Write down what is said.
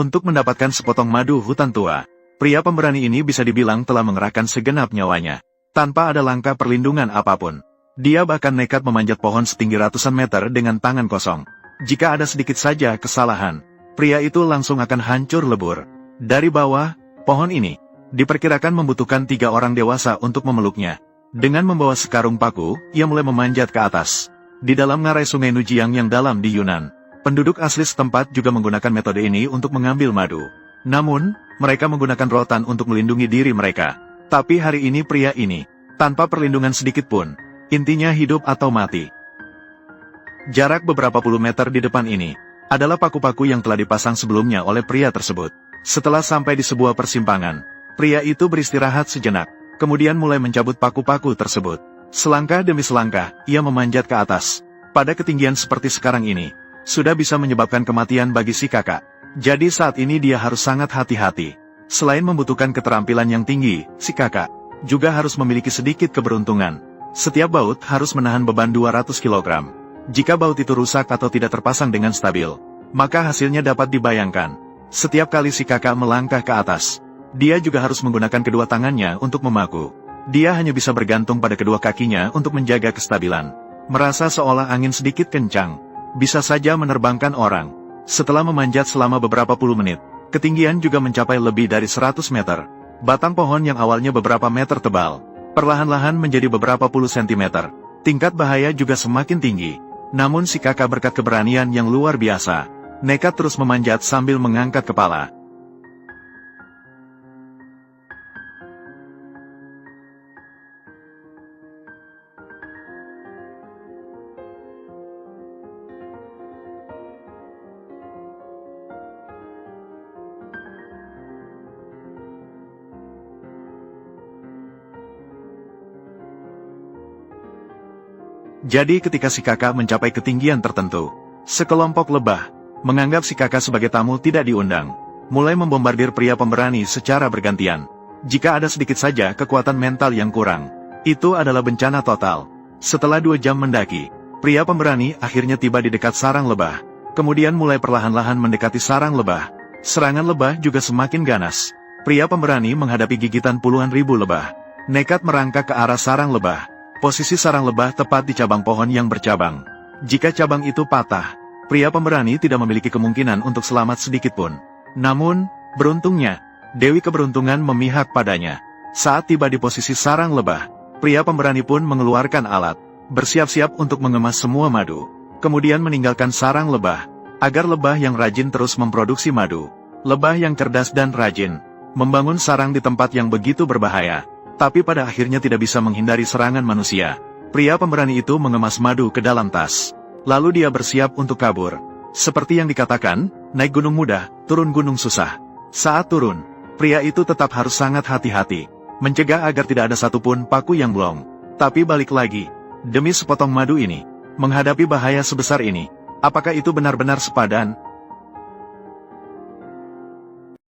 Untuk mendapatkan sepotong madu hutan tua, pria pemberani ini bisa dibilang telah mengerahkan segenap nyawanya. Tanpa ada langkah perlindungan apapun. Dia bahkan nekat memanjat pohon setinggi ratusan meter dengan tangan kosong. Jika ada sedikit saja kesalahan, pria itu langsung akan hancur lebur. Dari bawah, pohon ini diperkirakan membutuhkan 3 orang dewasa untuk memeluknya. Dengan membawa sekarung paku, ia mulai memanjat ke atas. Di dalam ngarai sungai Nujiang yang dalam di Yunan, penduduk asli setempat juga menggunakan metode ini untuk mengambil madu. Namun, mereka menggunakan rotan untuk melindungi diri mereka. Tapi hari ini pria ini, tanpa perlindungan sedikit pun, intinya hidup atau mati. Jarak beberapa puluh meter di depan ini, adalah paku-paku yang telah dipasang sebelumnya oleh pria tersebut. Setelah sampai di sebuah persimpangan, pria itu beristirahat sejenak, kemudian mulai mencabut paku-paku tersebut. Selangkah demi selangkah, ia memanjat ke atas. Pada ketinggian seperti sekarang ini, sudah bisa menyebabkan kematian bagi si kakak. Jadi saat ini dia harus sangat hati-hati. Selain membutuhkan keterampilan yang tinggi, si kakak juga harus memiliki sedikit keberuntungan. Setiap baut harus menahan beban 200 kg. Jika baut itu rusak atau tidak terpasang dengan stabil, maka hasilnya dapat dibayangkan. Setiap kali si kakak melangkah ke atas, dia juga harus menggunakan kedua tangannya untuk memaku. Dia hanya bisa bergantung pada kedua kakinya untuk menjaga kestabilan. Merasa seolah angin sedikit kencang, bisa saja menerbangkan orang. Setelah memanjat selama beberapa puluh menit, ketinggian juga mencapai lebih dari 100 meter. Batang pohon yang awalnya beberapa meter tebal, perlahan-lahan menjadi beberapa puluh sentimeter. Tingkat bahaya juga semakin tinggi. Namun si kakak berkat keberanian yang luar biasa, nekat terus memanjat sambil mengangkat kepala. Jadi ketika si kakak mencapai ketinggian tertentu, sekelompok lebah menganggap si kakak sebagai tamu tidak diundang, mulai membombardir pria pemberani secara bergantian. Jika ada sedikit saja kekuatan mental yang kurang, itu adalah bencana total. Setelah 2 jam mendaki, pria pemberani akhirnya tiba di dekat sarang lebah, kemudian mulai perlahan-lahan mendekati sarang lebah. Serangan lebah juga semakin ganas. Pria pemberani menghadapi gigitan puluhan ribu lebah, nekat merangkak ke arah sarang lebah. Posisi sarang lebah tepat di cabang pohon yang bercabang. Jika cabang itu patah, pria pemberani tidak memiliki kemungkinan untuk selamat sedikit pun. Namun, beruntungnya, Dewi Keberuntungan memihak padanya. Saat tiba di posisi sarang lebah, pria pemberani pun mengeluarkan alat, bersiap-siap untuk mengemas semua madu, kemudian meninggalkan sarang lebah, agar lebah yang rajin terus memproduksi madu. Lebah yang cerdas dan rajin, membangun sarang di tempat yang begitu berbahaya, tapi pada akhirnya tidak bisa menghindari serangan manusia. Pria pemberani itu mengemas madu ke dalam tas. Lalu dia bersiap untuk kabur. Seperti yang dikatakan, naik gunung mudah, turun gunung susah. Saat turun, pria itu tetap harus sangat hati-hati, mencegah agar tidak ada satupun paku yang blong. Tapi balik lagi, demi sepotong madu ini, menghadapi bahaya sebesar ini, apakah itu benar-benar sepadan?